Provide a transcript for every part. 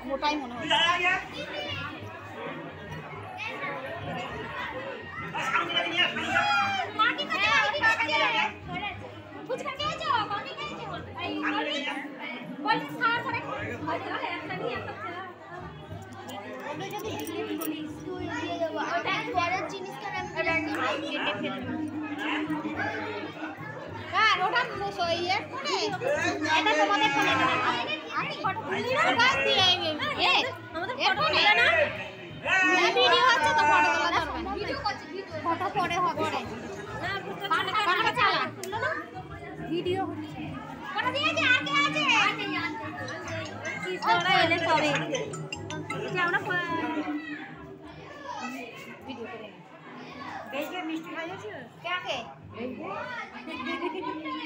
মোটাই মনে হয়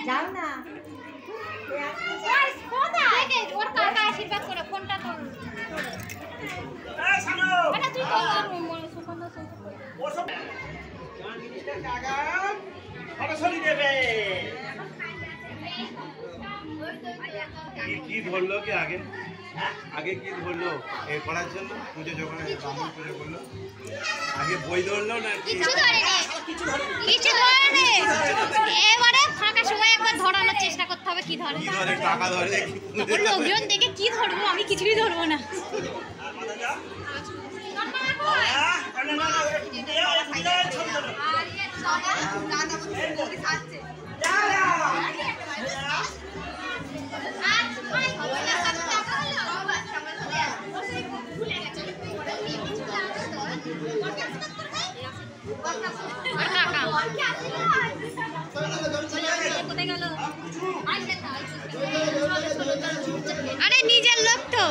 যাও না ওর কাকা আশীর্বাদ করে ফোনটা তো কি ধরলো কি আগে আগে কি ধরলো এ করার জন্য পুজো যখন ব্রাহ্মণ পুজো করলো আগে বই ধরলো না কিছু ধরেনি এবারে ফাঁকা সময় একবার ধরানোর চেষ্টা করতে হবে কি ধরে টাকা ধরে তখন লোকজন দেখে কি ধরবো আমি কিছুই ধরবো না আরে নিজের লোক তো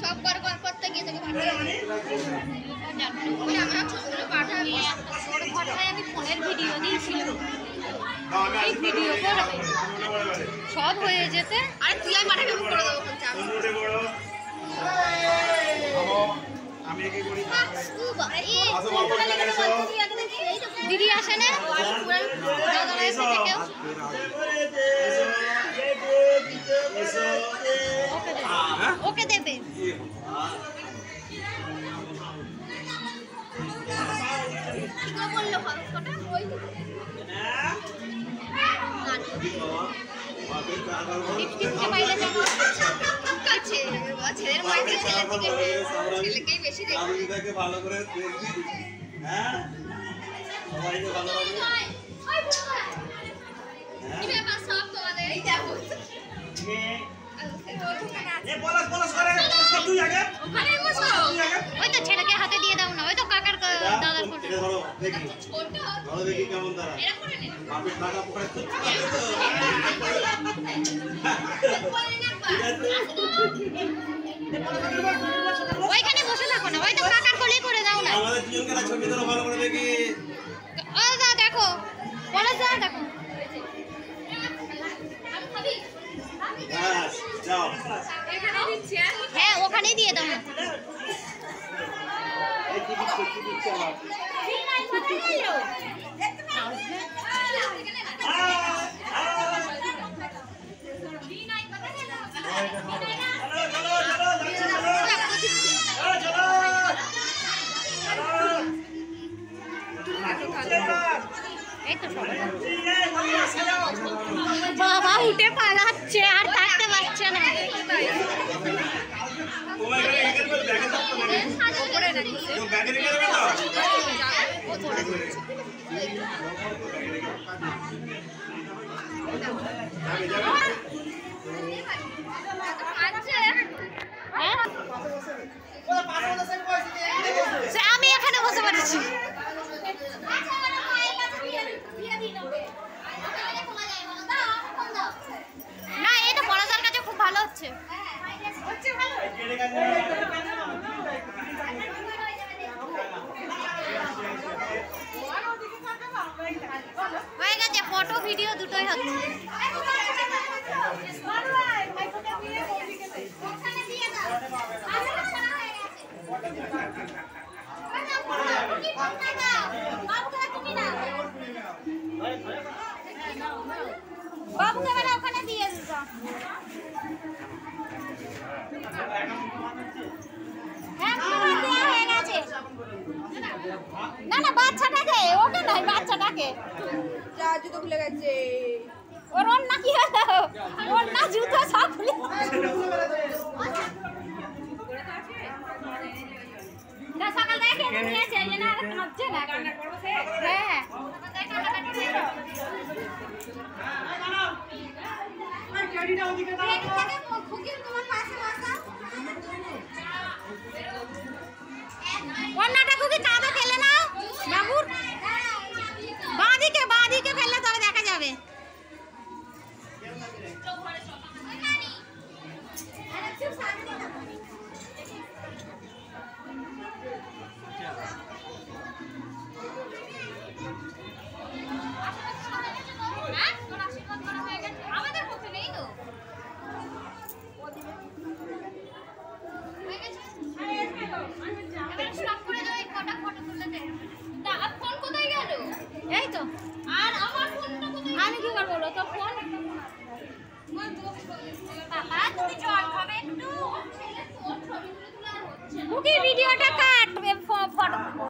সব করতে গিয়ে তোকে আমি ফোনের ভিডিও দিয়েছিলাম এই ভিডিও করবে সব হয়ে যেতে আরে তুই আমি মাঠে করে দেবো দিদি আসে না ওকে দেবে বললো ছেলেকেই বেশি দেখি ভালো করে দেখবি হ্যাঁ সবাইকে ভালো সব তোমাদের এই দেখো ওই তো ছেলেকে হাতে দিয়ে দাও না ওই তো কাকার দাদার ফটো ধরো দেখি ধরো দেখি কেমন দাঁড়া বাপের টাকা পড়ে ওইখানে বসে থাকো না ওই তো কাকার কোলে করে দাও না আমাদের দুজনকে ছবি ধরো ভালো করে দেখি ও দা দেখো বলো যা দেখো যাও এখানে দিচ্ছি হ্যাঁ ওখানেই দিয়ে দাও না এই কি দিচ্ছে আমার এই তো সবাই উঠে পালাচ্ছে আর থাকতে পারছে না। আমি এখানে বসে পড়েছি। না এটা পড়াশোনার কাছে খুব ভালো হচ্ছে। হয়ে গেছে, ফটো ভিডিও দুটোই হচ্ছে। বাবুকে বেলা ওখানে দিয়ে দিত। হয়ে গেছে। না না বাচ্চাটাকে, ওকে নয় বাচ্চাটাকে। যা জুতো খুলে গেছে। ওর না কি হলো? ওর না জুতো সব খুলে না, সকাল থেকে নিয়েছে এই জন্য আর কাঁপছে না। হ্যাঁ অন্যটা খুবই কাঁদে ফেলে না বাবুর, বাঁদিকে ফেললে তবে দেখা যাবে। আমাদের পক্ষে নেই তো। এই তো আর আমার ফোনটা কোথায়? আমি কি করব বলো? তোর ফোন বাবা, তুমি জল খাবে একটু? ভিডিওটা কাট ফটো